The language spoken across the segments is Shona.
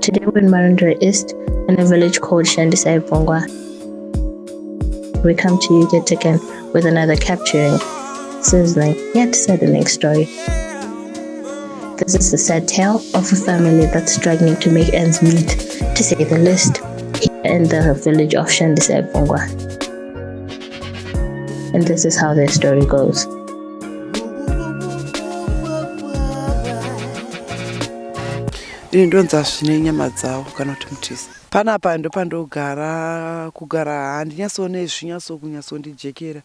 Today we're in Marondera East in a village called Ndinopenga. We come to you yet again with another capturing, sizzling, yet saddening story. This is the sad tale of a family that's struggling to make ends meet, to say the least, here in the village of Ndinopenga. And this is how their story goes. Ndonza zvine nyama dzawo kana kuti mutisi. Panapa kugara handinyasoone kunyatsondijekera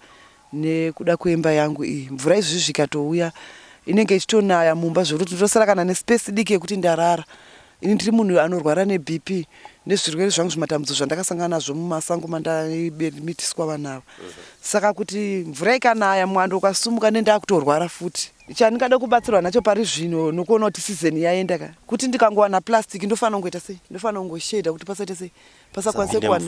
nekuda kwemba yangu iyi. Mvura izvi zvikatouya inenge ichitonaya mumba zvokuti ndosara kana nespace diki yekuti ndarara. Ini ndiri munhu anorwara neBP nezvirwere zvangu zvimatambudzo zvandakasangana nazvo mumasango mandamitiswa vanavo. Saka kuti mvura ikanaya mwando ukasumuka nenda kutorwara futi. Chandingada kubatsirwa nacho pari zvino nokuona kuti season yaenda ka. Kuti ndikangowana plastic ndofana kungoita sei? Ndofana kungosheda kuti pasaite sei? Pasakwanise kuwana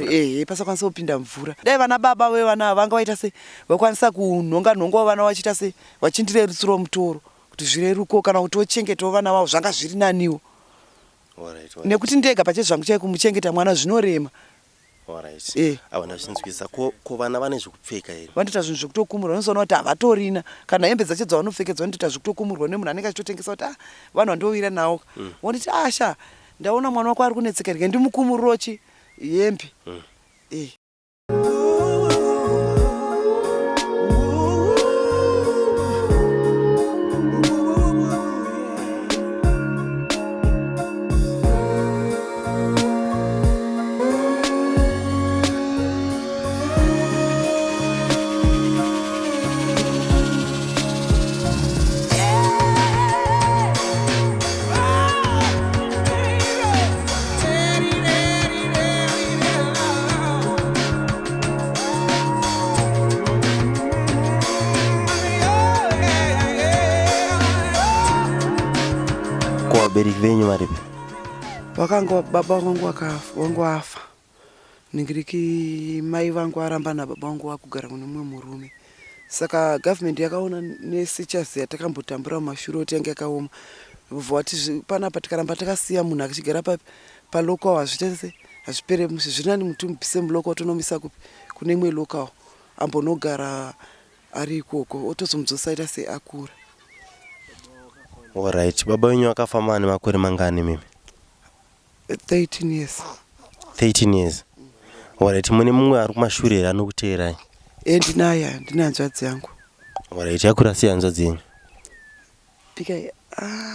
pasakwanise kupinda mvura. Dai vana baba vevana vanga vaita sei? Vakwanisa kunhonga vana vachita sei? Vachindire rutsuro mutoro kuti zvireruko kana kuti wochengeta vana vavo zvanga zviri naniwo. Alright. Nekuti ndega pache zvangu chai kumuchengeta mwana zvinorema. Alright. Avana zvinzwisa ko vana vane zvekupfeka here. Vandoita zvinhu zvekutokumurwa unozoona kuti havatorina kana hembe dzacho dzavanopfekedzwa vanotoita zvekutokumurwa nemunhu anenge achitotengesa kuti vanhu vandovira nawo. Wonditi asha ndaona mwana wako ari kunetseka rike ndimukumurochi hembe. Vabereki venyu varipi? Vakanga baba wangu afa. Ningiriki mai vangu aramba nababa wangu wakugara kune mumwe murume. Saka government yakaona nesechasi yatakambotambura mumashure oti yange yakaoma. Voti panapa tikaramba takasiya munhu akachigara palokawo hazvipere mushe zvinani mutu mupise muloko tonomisa kune imwe lokawo ambonogara ari ikoko otozomudzosaita seakura. Alright. Baba wenyu akafa mane makore mangani mimi? 13 years. 13 years. Alright. Mune mumwe ari kumashure anokuteerai? Ndinaye, ndina hanzvadzi yangu. Alright. Yakura sei hanzvadzi yenyu? Pika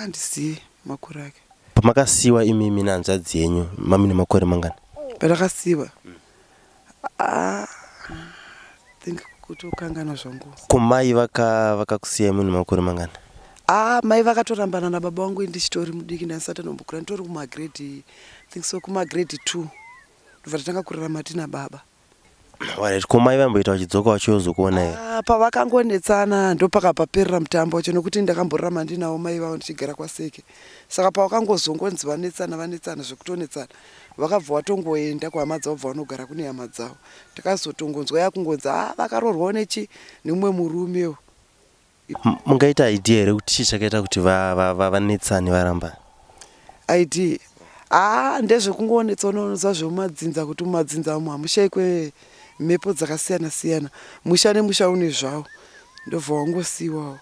ndiziye makore ake. Pamakasiwa imimi nehanzvadzi yenyu mamine makore mangani? Patakasiwa. Think kuti ukangana zvangu. Komai vakakusiyai mune makore mangani? Mai vakatorambana nababa wangu ndichitori mudiki ndasati nombokura nditori kumagrade think so kumagrade 2 ndobva tatanga kurarama tina baba. Alright. Komai vamboita vachidzoka vachizokuona here? Pavakangonetsana ndopakapaperera mutambo wacho nokuti ndakamborarama ndinawo mai vavo ndichigara kwaseke. Saka pavakangozongonzi vanetsana zvekutonetsana vakabva vatongoenda kuhama dzavo bva vanogara kune hama dzavo. Takazotongonzwa yakungonzi vakarorwawo nemumwe murumewo. Mungaita idea here kuti chii chakaita kuti vanetsane varamba? Idea ndezvekungonetsa unoonza zvemumadzinza kuti mumadzinza umo hamushaikwe mhepo dzakasiyana siyana. Musha nemusha une zvawo ndobva wangosiyiwawo.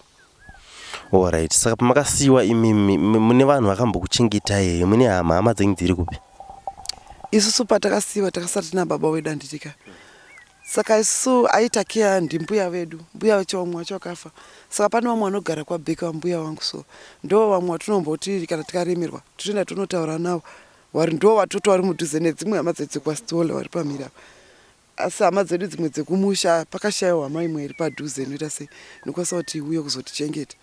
Alright. Saka pamakasiwa imimi mune vanhu vakambokuchengetai here? Mune hama dzenyu dziri kupi? Isusu patakasiwa takasati nababa wedu anditika. Saka isusu aita care ndimbuya vedu. Mbuya wacho umwe wacho akafa. Saka pane vamwe vanogara kwabheka wambuya wangu so. Ndo vamwe vatinomboti kana tikaremerwa totoenda tonotaura navo. Vari ndo watoto vari mudhuze nedzimwe hama dzedu kwasitole vari pamira. Asi hama dzedu dzimwe dzekumusha pakashayiwa hama imwe iri padhuze inoita sei nokwanisa kuti uye kuzotichengeta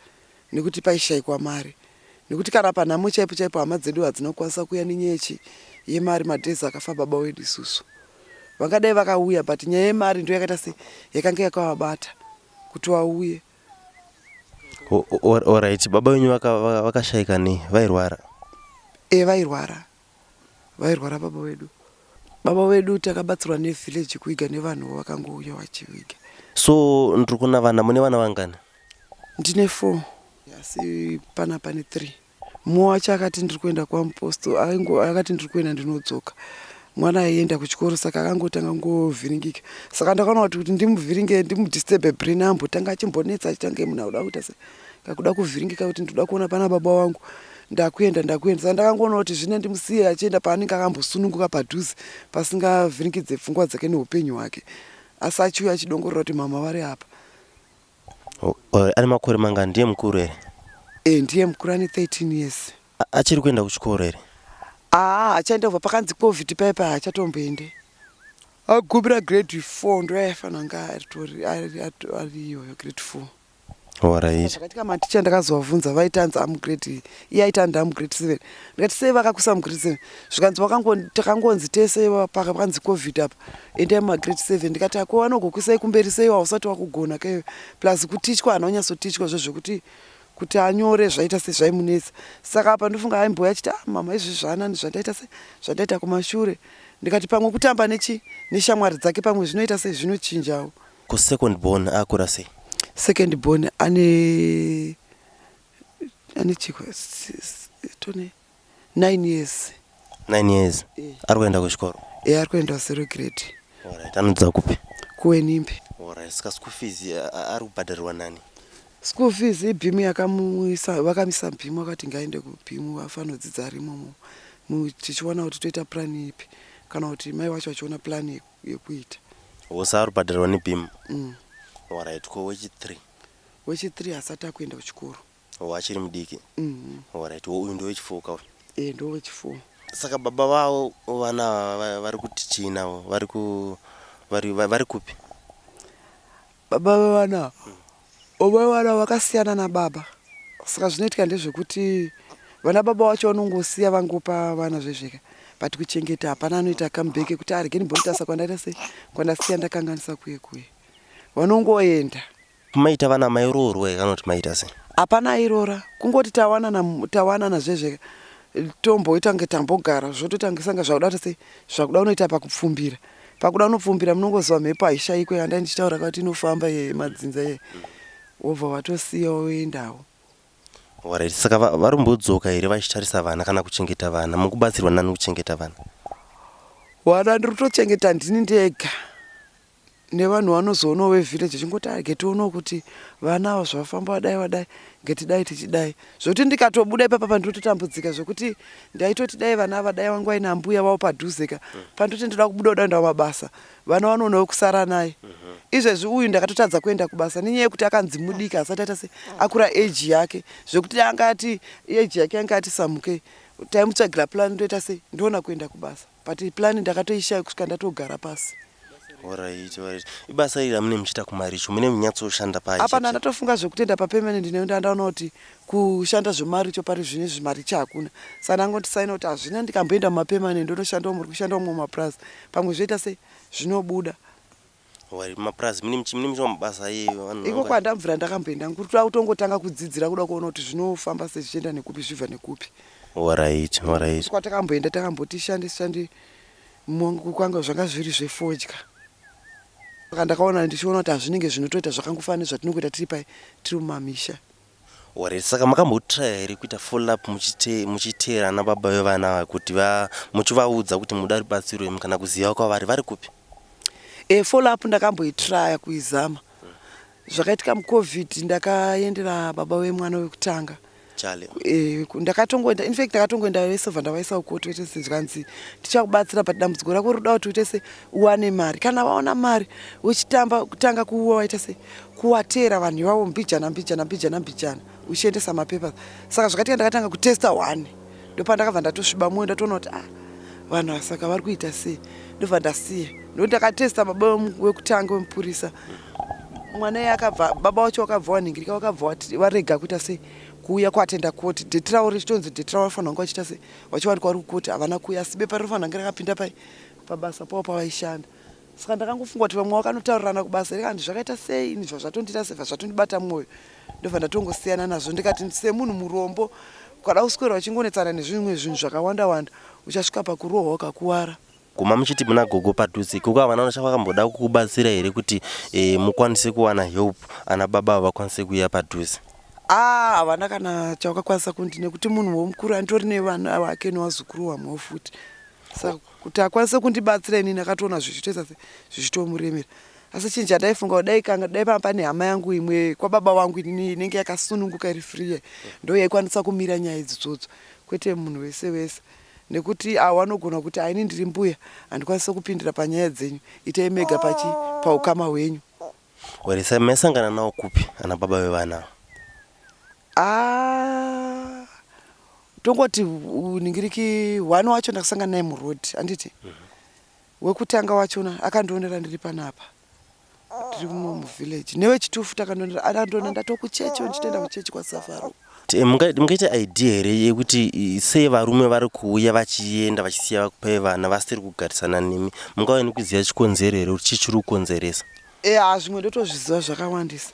nekuti paishayikwa mari. Nekuti kana panhamo chaipo hama dzedu hadzina kukwanisa kuuya nenyaya yemari madhezi akafa baba wedu isusu. Vangadai vakauya but nyaya yemari ndo yakaita sei yakanga yakavabata kuti vauye. Alright. Baba wenyu vakashayika nei? Vairwara? Vairwara baba wedu. Baba wedu takabatsirwa nevillage kuiga nevanhu vakangouya vachiviga. So ndiri kuona vana, mune vana vangani? Ndine 4 asi pana 3. mumwe wacho akati ndiri kuenda kwamuposto, akati ndiri kuenda ndinodzoka. Mwana aienda kuchikoro saka akangotanga ngovhiringika. Saka ndakaona kuti ndimuvhiringe ndimudisturbe brain ambotanga achimbonetsa achitanga munhu auda kuita sei. Kakuda kuvhiringika kuti ndoda kuona pana baba wangu. Ndakuenda. Saka ndakangoona kuti zvine ndimusiye achienda paanenge akambosununguka padhuze pasingavhiringidze pfungwa dzake neupenyu hwake. Asi achiuya achidongorera kuti mama vari apa. Ane makore manga? Ndiye mukuru here? Ndiye mukuru, ane 13 years. Achiri kuenda kuchikoro here? Achaenda kubva pakanzi COVID paipa hachatomboende. Agumira grade 4 ndo aifanira nga ariyoyo grade 4. Alright. Zvakatika maticha ndakazovabvunza vaitanzi amugrade, iye aitanda amugrade 7. Ndikati sei vakakuisa mugrade 7? Zvikanzi takangonzi tese pakanzi COVID apa endai mumagrade 7. Ndikati ako vanogokuisai kumberi sei hausati wakugona kaiwe, plus kutichwa anonyatsotichwa zvezvokuti kuti anyore zvaita se zvaimunetsa. Saka apa ndofunga aimboya achiti mama izvi zvanani zvandaita se zvandaita kumashure. Ndikati pamwe kutamba neshamwari dzake pamwe zvinoita se zvinochinjawo. Ku second born akura sei? Second born ane chikwa 9 years. 9 years. Ari kuenda kuchikoro? Ari kuenda 0 grade. Alright. Anodza kupi? Kuwenimbe. Alright. Saka school fees ari kubhadharirwa nani? School fees ibhimu vakamisa bhimu, akati ngaende kubhimu afanodzidza ari imomo. Tichiona kuti toita plan ipi kana kuti mai wacho achiona plan yekuita. Wose ari kubhadharirwa nebhimu? Alright. Ko wechi3? Wechi3 hasati akuenda kuchikoro. Achiri mudiki? Alright. Uyu ndo wechi4 kawo? Ndo wechi4. Saka baba vavo vana vari kuti china vari kupi? Baba vevana vana vakasiyana nababa. Saka zvinoitika ndezvekuti vana baba vacho vanongosiya vangopa vana zvezveka, but kuchengeta hapana anoita comeback kuti arege ndimboita kwandasiya ndakanganisa kuye. Vanongoenda. Maita vana mairorwa kana kuti maita sei? Hapana airora, kungoti tawanana zvezveka tomboita kunge tambogara zvototangisa nga zvakuda kuti zvakuda unoita pakupfumbira. Pakuda unopfumbira munongozwa mhepo haishayiko yanda ndichitaura kuti inofamba madzinza ye. Wobva watosiya woendawo. Alright. Saka varumbodzoka here vachitarisa vana kana kuchengeta vana? Mukubatsirwa nani kuchengeta vana? Vana ndiri kutochengeta ndini ndega nevanhu vanozoonawo vevhillage chingoti arege tionawo kuti vana avo zvafamba wadai ngetidai tichidai. Zvokuti ndikatobuda ipapa pandototambudzika zvokuti ndaitoti dai vana ava dai vangu vaina mbuya vavo padhuzeka pandoti ndoda kubuda kudaenda mabasa vana vanoonawo kusara naye. Izvezvi uyu ndakatotadza kuenda kubasa nenyaya yekuti akanzi mudika asati aita se akura age yake zvokuti angati age yake angati samuke taimutsvagira plan ndoita se ndona kuenda kubasa, but plan ndakatoishaya kusvika ndatogara pasi. Alright. Ibasa iri ramune muchita kumaricho mune munyatsoshanda paye? Hapana, ndatofunga zvekutenda papermanent ndaona kuti kushanda zvemaricho pari zvine zvimaricho hakuna. Saka ndangoti saina kuti hazvina ndikamboenda mumapermanent ndonoshandawo muri kushandawo mumaprazi pamwe zvoita se zvinobuda. Maprazi mune mabasa iko kwandamvura ndakamboenda kuti kutongotanga kudzidzira kuda kuona kuti zvinofamba se zvichienda nekupi zvibva nekupi. Alright. Kwatakamboenda takamboti shandi mongo kwanga zvanga zviri zvefodya. Saka ndakaona ndichiona kuti hazvinenge zvinotoita zvakangofanira zvatinongoita tiri mumamisha. Alright. Saka makambotry here kuita follow up muchiteera nababa vevana kuti muchivaudza kuti muda rubatsiro kana kuziva kwavari vari kupi? Follow up ndakamboitraya kuizama. Zvakaitika muCovid ndakaendera baba wemwana wekutanga. Chale. Ndakatongoenda, in fact ndakatongoenda vesova ndavaisa ukoti wete zvanzi tichakubatsira padambudziko rako ruda kuti uite se uwane mari. Kana vaona mari kutanga kuwa waita se kuwatera vanhu vavo mbijana uchiendesa mapepa. Saka zvakatika ndakatanga kutesta 1 ndopandakabva ndatosviba mwoyo ndatoona kuti vanhu saka vari kuita sei ndobva ndasiya. Ndokuti ndakatesta baba wekutanga wemupurisa. Mwana iye akabva, baba wacho wakabva wanhingirika, wakabva warega kuita sei kuuya kuatenda koti. Detrawo richitonzi detrawo vafanira kunge vachiita sei vachiwanikwa vari kukoti havana kuuya, asi bepa rinofanira kunge rakapinda pabasa pavo pavaishanda. Saka ndakangofunga kuti vamwe vakanotaurana kubasa rikandi zvakaita sei ini zvazvatondiita sei zvazvatondibata mwoyo. Ndobva ndatongosiyana nazvo ndikati semunhu murombo ukada kuswera uchingonetsana nezvimwe zvinhu zvakawanda uchasvika pakurohwa ukakuwara. Kuma muchiti muna gogo padhuze kuko vana vakamboda kukubatsira here kuti mukwanise kuwana help ana baba vakwanise kuuya padhuze? havana kana chawakakwanisa kundi nekuti munhu womukuru andori nevana vake nevazukuru vamwewo futi. Saka kuti akwanise kundibatsira inini akatoona zvichitoita zvichitomuremera. Asi chinhu chandaifunga dai pamba pane hama yangu imwe kwababa vangu inini inenge yakasununguka iri free ndo yaikwanisa kumira nyaya idzodzo, kwete munhu wese wese. Nekuti wanogona kuti aini ndiri mbuya handikwanisa kupindira panyaya dzenyu, itai mega paukama hwenyu. Warisa mesangana nawo kupi ana baba vevana? Tongoti ningiriki wani wacho ndakasangana naye murodhi anditi. Wekutanga wachona akandionera ndiri panapa. Tiri muvillage. Newechitufu takandionera akandionera ndatokuchechi ndichitoenda kuchechi kwaSafaro. Mungaita idea here yekuti sei varume vari kuuya vachienda vachisiya vakupai vana vasiri kugarisana nemi, mungaoni kuziva chikonzero here kuti chichiri kukonzeresa? Zvimwe ndotozviziva zvakawandisa.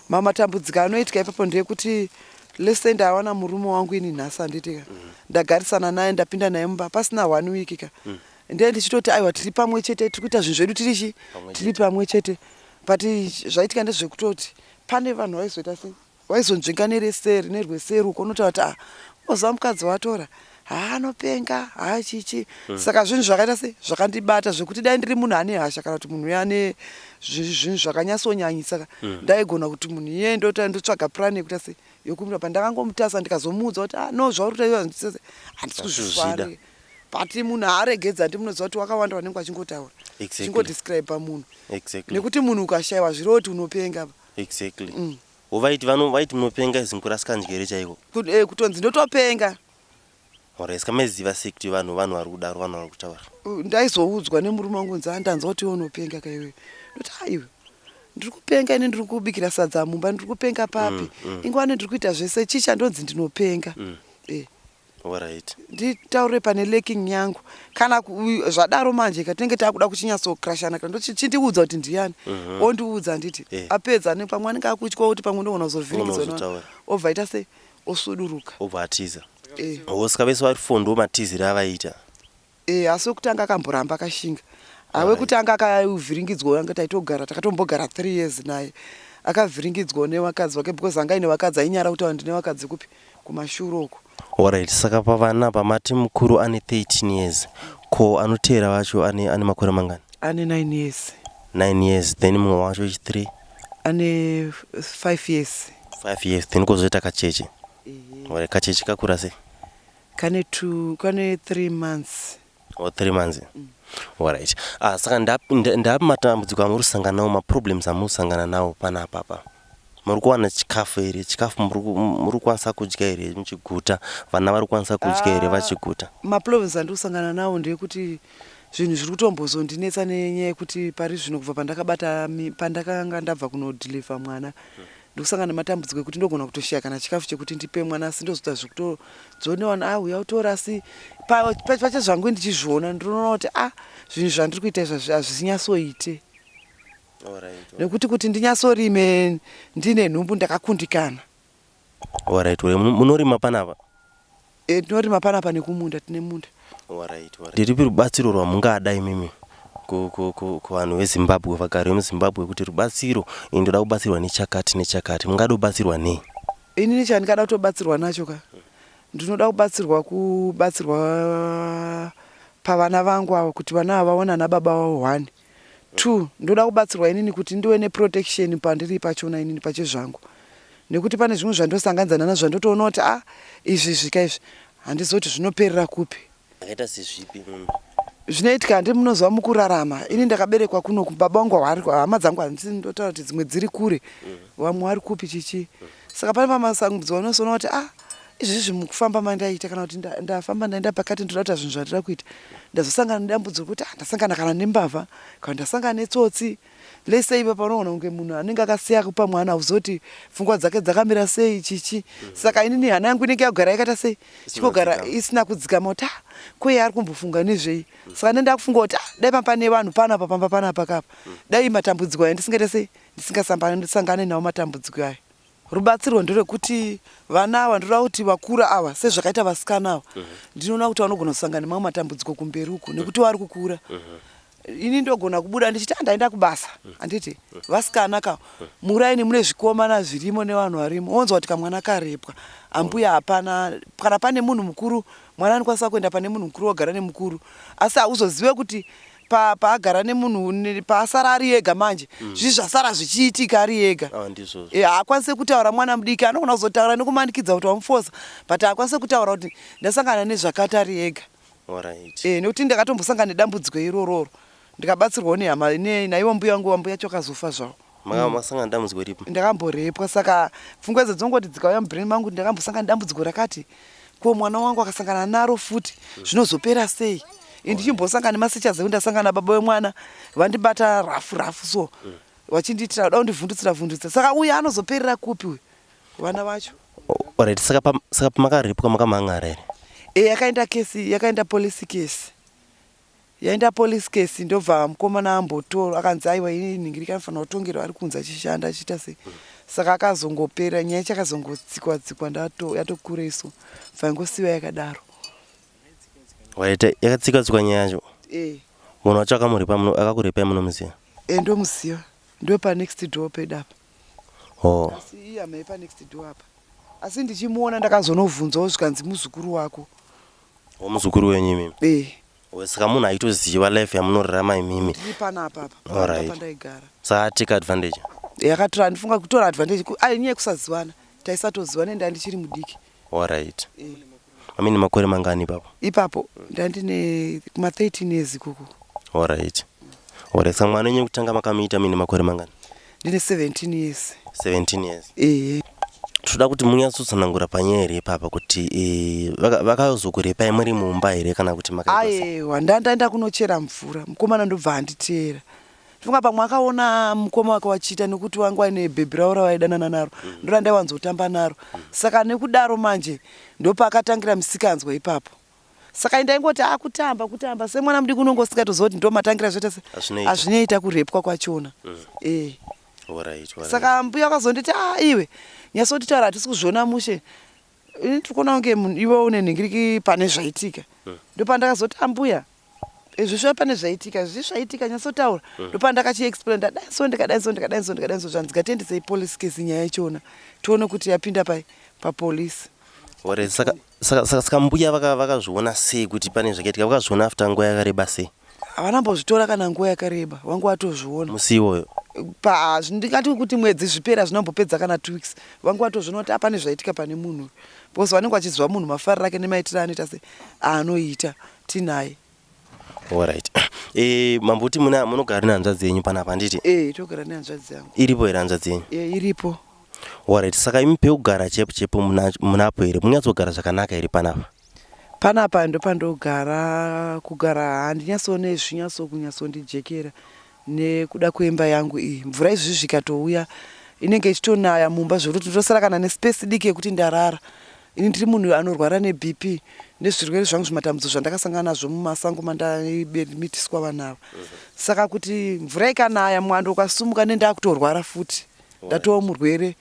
Matambudziko anoitika ipapo ndeyekuti lese ndawana murume wangu ini nhasi handiti ndagarisana naye ndapinda naye mumba pasina 1 week ka. Ndiye ndichitoti aiwa tiri pamwe chete tiri kuita zvinhu zvedu tiri pamwe chete. But zvaitika ndezvekutoti pane vanhu vaizoita sei vaizonzvenga nerweseru ukonotaura kuti oziva mukadzi watora anopenga chichi. Saka zvinhu zvakaita sei zvakandibata zvekuti dai ndiri munhu ane hasha kana kuti munhu ane zvinhu zvakanyatsonyanyisa ndaigona kuti munhu iye ndotsvaga plan yekuita sei yokumira pandakangomutasa ndikazomuudza kuti no zvauri handisi kuzvifara. But munhu haaregedza handi munoziva kuti wakawanda wanenge achingotaura chingodescribe pamunhu. Nekuti munhu ukashayiwa zviro kuti unopenga. Vaiti munopenga zinkurasika njere chaiko kutonzi ndotopenga. Ska maiziva sei kuti vanhu vari kudaro vanhu vari kutaura? Ndaizoudzwa nemurume wangu nzi ndanzwa kuti unopenga kaiwe. Ndoti aiwe ndiri kupenga ini ndiri kubikira sadza mumba ndiri kupenga papi ingwane ndiri kuita zvese chicha ndonzi ndinopenga. Alright. Nditaure pane leking yangu kana zvadaro manje katinenge takuda kuchinyatsokrashana kana ndochindiudza kuti ndiani ondiudza nditi apedza nepamwe anenge akutya kuti pamwe ndogona kuzovhiringidzwa obva aita sei osuduruka obva atiza. Osika vese vari fondo matiziri avaita. Asi wekutanga akamboramba akashinga. Wekutanga akavhiringidzwa anga taitogara takatombogara 3 years naye akavhiringidzwa nevakadzi vake because anga ine vakadzi ainyara kuti ndine vakadzi kupi kumashure uko. Alright, saka pavana pamati mukuru ane 13 years ko anoteera vacho ane makore mangani? Ane 9 years. 9 years. Then mumwe wacho 3 ane 5 years. 5 years. Then kozoita kacheche. Kacheche kakura sei? Kane 3 months. 3 months. Alright. Saka ndapi matambudziko amuri kusangana nawo, maproblems amuri kusangana nawo panapa? Muri kuwana chikafu here? Chikafu muri kukwanisa kudya here muchiguta? Vana vari kukwanisa kudya here vachiguta? Maproblems andiri kusangana nawo ndeyekuti zvinhu zviri kutombozondinetsa nenyaya yekuti pari zvino kubva pandakanga ndabva kunodhiliva mwana ndikusangana nematambudziko ekuti ndogona kutoshaya kana chikafu chekuti ndipe mwana asi ndozoita zvekutodzoonewana uya utora asi pache zvangu ndichizviona ndinoona kuti zvinhu zvandiri kuita izvi hazvinyatsoite. Nekuti kuti ndinyatsorime ndine nhumbu ndakakundikana. Alright. Munorima panapa? Tinorima panapa nekumunda tine munda. Ndiripi rubatsiro rwamungada imimi kuvanhu veZimbabwe, vagari vemuZimbabwe kuti rubatsiro ndoda kubatsirwa nechakati mungada kubatsirwa nei? Inini chandingada kutobatsirwa nacho ndinoda kubatsirwa pavana vangu ava kuti vana ava vaona nababa vavo 1. 2 ndoda kubatsirwa inini kuti ndiwe neprotection pandiri pachona inini pache zvangu. Nekuti pane zvimwe zvandosanganzana nazvo ndotoona kuti izvi zvika izvi handizoti zvinoperera kupi. Akaita sezvipi? Zvinoitika ndi munoziva mukurarama. Ini ndakaberekwa kuno kubaba vangu hama dzangu handisi ndotaura kuti dzimwe dziri kure vamwe vari kupi chichi. Saka pane pamasambudzwa unozoona kuti izvi mukufamba mandaita kana kuti ndafamba ndaenda pakati ndoda kuita zvinhu zvandira kuita ndazosangana nedambudziko kuti ndasangana kana nembavha kana ndasangana netsotsi lese ipa panoona kunge munhu anenge akasiya kupa mwana uzoti pfungwa dzake dzakamira sei chichi. Saka inini hana yangu inenge yagara yakata sei chipogara isina kudzikama kuti kwei ari kumbofunga nezvei. Saka ndenda kufunga kuti dai pane vanhu panapa pamba panapa kapa dai matambudziko aya ndisingaita sei ndisangane nawo matambudziko aya. Rubatsiro nderekuti vana ava ndoda kuti vakura ava sezvakaita vasikana ava ndinoona kuti vanogona kusangana nemamwe matambudziko kumberi uko nekuti vari kukura. ini ndogona kubuda ndichiti andaenda kubasa anditi vasikana ka muraini mune zvikomana zvirimo nevanhu varimo onzwa kuti kamwana karepwa ambuya hapana kana pane munhu mukuru mwana anokwanisa kuenda pane munhu mukuru wagara nemukuru asi hauzozive kuti paagara nemunhu paasara ari ega manje zvasara zvichiitika ari ega haakwanise kutaura mwana mudiki anogona kuzotaura nekumanikidza kuti wamufosa but haakwanise kutaura kuti ndasangana nezvakati ari ega nekuti ndakatombosangana nedambudziko irororo ndikabatsirwawo nehama naiwo mbuya wangu wambuya chokazofa zvavo masangana dambudziko ripo ndakamborepwa saka pfungwa idzo dzongoti dzikauya mubrain mangu ndakambosangana nedambudziko rakati ko mwana wangu akasangana naro futi zvinozopera sei ndichimbosangana nemasichas ekundasangana baba wemwana vandibata rafu so vachindiitira da kundivhundutsira saka uye anozoperera kupi uyu vana vacho alright saka pamakarepwa makamangara here yakaenda police case yaenda police case ndobva mukomana ambotora akanzi aiwa ini ningirika anofanira kutongerwa ari kunze achishanda achiita sei saka akazongopera nyaya chakazongotsikwa yatokureiswa vaingosiva yakadaro yakatsikwa nyaya yacho munhu wacho akakurepai munomuziva ndomuziva ndo panext door pedapa asi iye hamai panext door apa asi ndichimuona ndakazonovhunzawo zvikanzi muzukuru wako muzukuru wenyu imimi saka munhu aitoziva life yamunorarama imimi ndiri panapa pandaigara saka take advantage yakatora ndifunga kutora advantage ainyaya yekusaziwana taisatoziva nenda ndichiri mudiki alright amini makore mangani ipapo ndandine kuma 13 years kuku alright saka mwana wenyu kutanga makamuita mini makore mangani ndine 17 years 17 years toda kuti munyatsotsanangura panyaya here ipapa kuti vakazokurepai muri mumba here kana kuti aiwa ndandaenda kunochera mvura mukomana ndobva handiteera funga pamwe akaona mukoma wake wachiita nekuti wangu aine bhebhi ravo ravaidanana naro ndora ndaiwanzotamba naro saka nekudaro manje ndopakatangira musikanzwa ipapo saka ndaingoti kutamba semwana mudiki unongosikatoziva kuti ndomatangira zvoita se hazvinoita kurepwa kwachona saka mbuya akazonditi iwe nyasotitaura hatisi kuzviona mushe tikuona kunge iwe une nhingiriki pane zvaitika ndopandakazoti ambuya zvizvo pane zvaitika zvaitika nyasotaura ndopandakachiexplain ndadai zvanzikatendisei police case nyaya yachona tione kuti yapinda papolisi saka mbuya vakazviona sei kuti pane zvakaitika vakazviona after nguva yakareba sei havanambozvitora kana nguva yakareba wangu watozviona musi iwoyo ndingati kuti mwedzi zvipera zvinombopedza kana 2 weeks wangu watozviona kuti apane zvaitika pane munhu because vanenge vachiziva munhu mafariro ake nemaitiro anoita se anoita tinaye alright mambuti munogara nehanzvadzi yenyu panapa nditi togara nehanzvadzi yangu iripo here hanzvadzi yenyu iripo alright saka imi pekugara chepo munapo here munyatsogara zvakanaka here panapa ndopandogara kugara handinyatsone zvinyatsokunyatsondijekera nekuda kwemba yangu iyi mvura izvi zvikatouya inenge ichitonaya mumba zvokuti ndosara kana nespace diki yekuti ndarara ini ndiri munhu anorwara nebp nezvirwere zvangu zvimatambudzo zvandakasangana nazvo mumasango mandamitiswa vanavo saka kuti mvura ikanaya mwando ukasumuka nendakutorwara futi ndatova murwere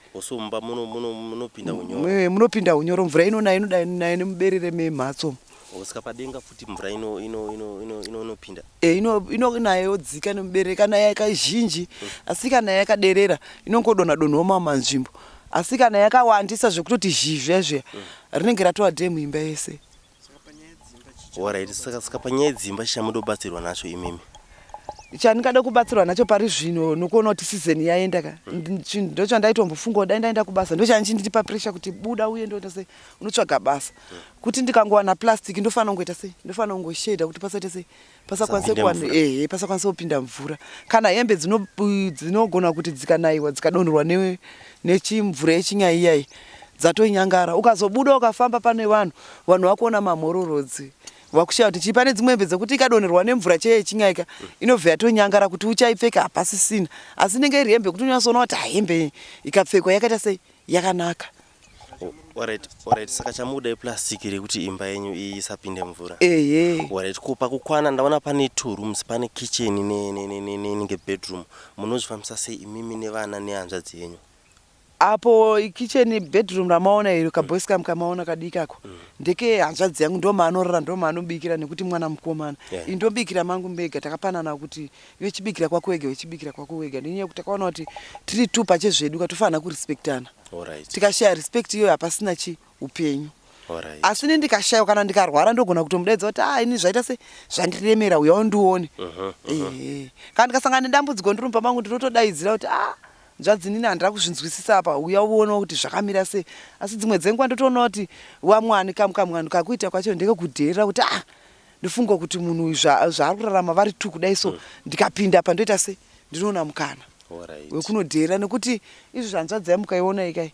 munopinda unyoro mvura inonaya inodai nemuberere memhatso saka padenga futi mvura inopinda inonaya yodzika nemuberere kana yakazhinji asi kana yakaderera inongodonha mamanzvimbo asi kana yakawandisa zvekutoti zhizvezve rinenge ratova dhemu imba yese alright saka panyaya dzimba chamudobatsirwa nacho imimi chandingada kubatsirwa nacho pari zvino nokuona kuti sizeni yaenda ka ndochandaitombofunga dai ndaenda kubasa ndochandipa pressure kuti buda uye ndoita sei unotsvaga basa kuti ndikangowana plastic ndofanira kungoita sei ndofanira kungosheda kuti pasaite sei pasakwanise kupinda mvura kana hembe dzinogona kuti dzikanayiwa dzikadonherwa nechimvura yechinyaiyayi dzatonyangara ukazobuda ukafamba pane vanhu vakuona mamhororodzi wakushaya kuti chipane dzimwe hembe dzekuti ikadonherwa nemvura cheye chinyaika inobva yatonyangara kuti uchaipfeka hapasisina asi inenge iri hembe kuti unyatsoona kuti hembe ikapfekwa yakaita sei yakanaka alright saka chamuda iplastic rekuti imba yenyu isapinde mvura alright pakukwana ndaona pane 2 rooms pane kitchen nenge bedroom munozvifambisa sei imimi nevana nehanzvadzi yenyu apo kitchen bedroom ramaona iro kaboys kam kamaona kadikako ndeke hanzvadzi yangu ndo maanorara ndo maanobikira nekuti mwana mukomana indobikira mangu mbega takapanana kuti iwe chibikira kwako wega wechibikira kwako wega nenyaya kuti takaona kuti tiri tu pachezvedu katofana kurespectana tikashaya respect iyo hapasina upenyu asi ne ndikashaya kana ndikarwara ndogona kutomudaidza kuti ini zvaita se zvandiremera uya undione kana ndikasangana nedambudziko ndirumba mangu ndinotodaidzira kuti nzvadzi nini handira kuzvinzwisisa apa uya uona kuti zvakamira sei asi dzimwe dzenguva ndotoona kuti wamwani kamwana kakuita kwacho ndekekudherera kuti ndifunga kuti munhu zvaari kurarama vari tu kudai so ndikapinda apa ndoita se ndinoona mukana wekunodherera nekuti izvi zvanzvadzi yamukaiona ikai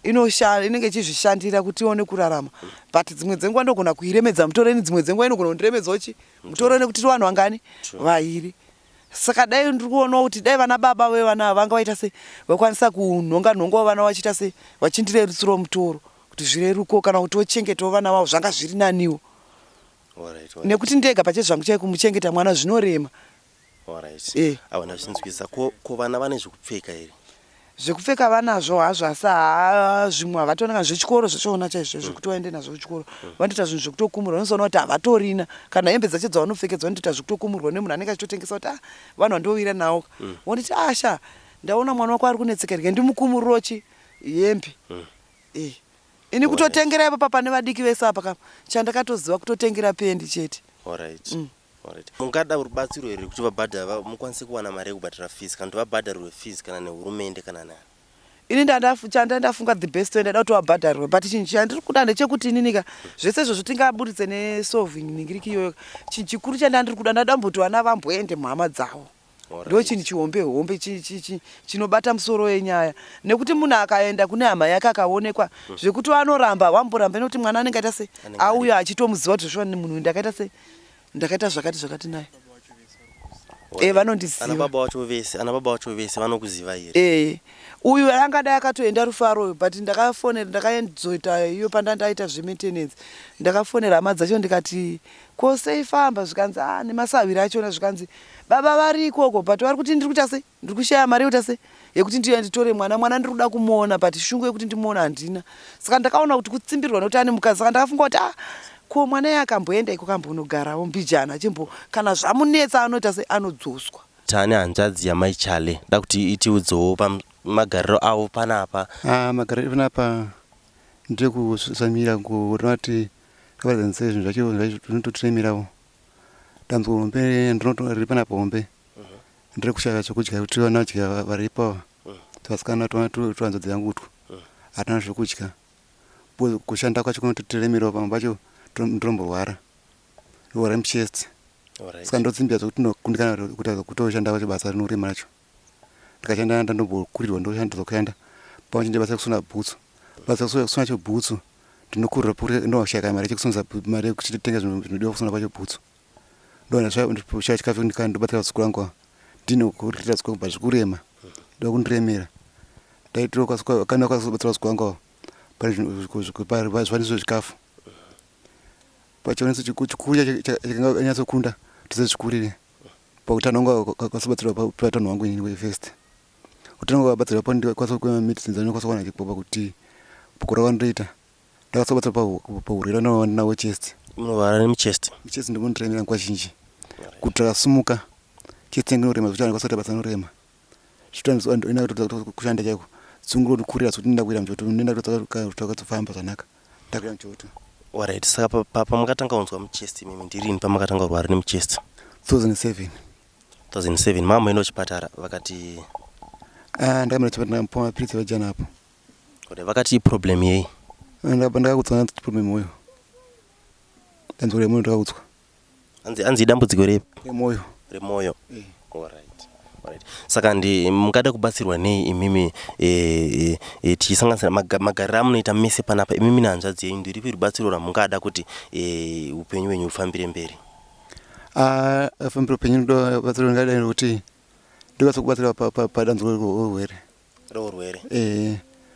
inenge ichizvishandira kuti ione kurarama but dzimwe dzenguva ndogona kuiremedza mutoreni dzimwe dzenguva inogona kundiremedzawo mutoreni kuti tiri vanhu vangani vairi saka dai ndiri kuona kuti dai vana baba vevana vanga vaita se vakwanisa kunhonga nhonga vana vachiita se vachindirerutsirawo mutoro kuti zvireruko kana kuti wochengetawo vana vavo zvanga zviri naniwo nekuti ndega pachezvangu chai kumuchengeta mwana zvinorema avana zvichinzwisisa ko vana vane zvekupfeka here zvekupfeka vanazvo hazvo asi zvimwe havatoona zvechikoro zvachoona chaizvo zvekuti waende nazvo kuchikoro vandoita zvinhu zvekutokumurwa unozoona kuti havatorina kana hembe dzacho dzavanopfekedzwa vandoita zvekutokumurwa nemunhu anenge achitotengesa kuti vanhu vandovira nawo wonditi asha ndaona mwana wako ari kunetseka rike ndimukumurirochi hembe ini kutotengera ipo pane vadiki vese apa chandakatoziva kutotengera pendi chete mungada rubatsiro here kuti vabhadhara mukwanise kuwana mari yekubhadhara fees kana kuti vabhadharirwe fees kana nehurumende kana nani ini chandandafunga the best way ndada kuti vabhadharirwe but chinhu chandiri kuda ndechekuti ininika zvese izvozvo tingaburitse nesolving ningiriki iyoyo chinhu chikuru chandandiri kuda ndadamboti vana vamboende muhama dzavo ndo chinhu chihombe chinobata musoro wenyaya nekuti munhu akaenda kune hama yake akaonekwa zvekuti vanoramba wamboramba nekuti mwana anenge aita se auya achitomuziva kuti zvoshuwa munhu ndakaita se ndakaita zvakati naye vanondisiya ana baba vacho vese vanokuziva here uyu angadai akatoenda rufaro but ndakafonera ndakaenzoita iyo pandandaita zvemaintenance ndakafonera hama dzacho ndikati koseifamba zvikanzi nemasaviri achona zvikanzi baba vari ikoko but vari kuti ndiri kuita se ndiri kushaya mari yekuita se yekuti ndiye nditore mwana ndiri kuda kumuona but shungu yekuti ndimuona handina saka ndakaona kuti kutsimbirwa nokuti ane mukadzi saka ndakafunga kuti ko mwana iye akamboenda iko kambonogarawo mbijana chimbo kana zvamunetsa anoita se anodzoswa tane hanzvadzi yamaichale da kuti itiudzowo pamagariro avo panapa magariro panapa ndekusamira kuona kuti kavadzanise zvinhu zvacho zvinototiremerawo dambudziko hombe ndinotori panapa hombe ndiri kushaya chokudya kuti vanadya varipa vasikana tuhanzvadzi yangu utwo hatina zvokudya kushanda kwacho kunototiremerawo pamwe pacho ndiromborwara ndorwara muchest saka ndotsimbira zokuti ndinokundikana kutoshanda kwacho basa rinorema racho ndikashanda ndandombokurirwa ndokushanda pamwe basa rekusona bhutsu basa rekusona cho bhutsu ndinokurira puri ndoshaka mari chekusonza mari yekuchitenga zvinodiwa kusona kwacho bhutsu ndoshaya chikafu ndobatsira vazukuru vangu ndinokuritira zukuru vangu zvikurema ndokundiremera ndaitokana kwazobatsira vazukuru vangu pazvaniso zvikafu pachionesa chikuru chakanyatsokunda tise zvikurire pautano wangu kwasobatsirwa pautano wangu inini wefirst utano wangu wabatsirwa pandikwanisa kuema medicines anokwanisa kuwana chipopa kuti bukura wandoita ndakasobatsirwa paurwere nawo chest munorwara nemuchest muchest ndimundiremera nguva zhinji kuti takasimuka chest yangu inorema zvekuti andikwanisa basa norema zvitoina kushanda chaiko dzingurodikurira zvokuti ndinda kuira muchoto ndinda kutakatofamba zvanaka ndakuira muchoto alright saka pamakatanga kunzwa muchest imimi ndirini pamakatanga kurwara nemuchest 2007 mama ino chipatara vakati ndakamira chipatara ndamupa mapirisi vajana apo vakati problem yei ndakakudzwa problem moyo dambudziko remoyo ndakakudzwa anzi dambudziko remoyo alright saka mungada kubatsirwa nei imimi tichisanganisira magariro amunoita mese panapa imimi nehanzvadzi yenyu ndiripi rubatsiro ramungada kuti upenyu hwenyu hufambire mberi fambiro upenyu ndobatsiro ngadai nokuti ndikwanisa kubatsira padambudziko reurwere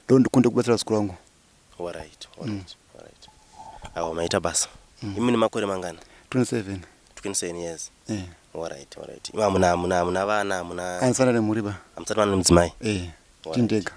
ndondikunde kubatsira vazukuru vangu alright awa maita basa imi nemakore mangana 27 years alright muna vana muna anisana nemhuri ba amusati vana nemudzimai tindega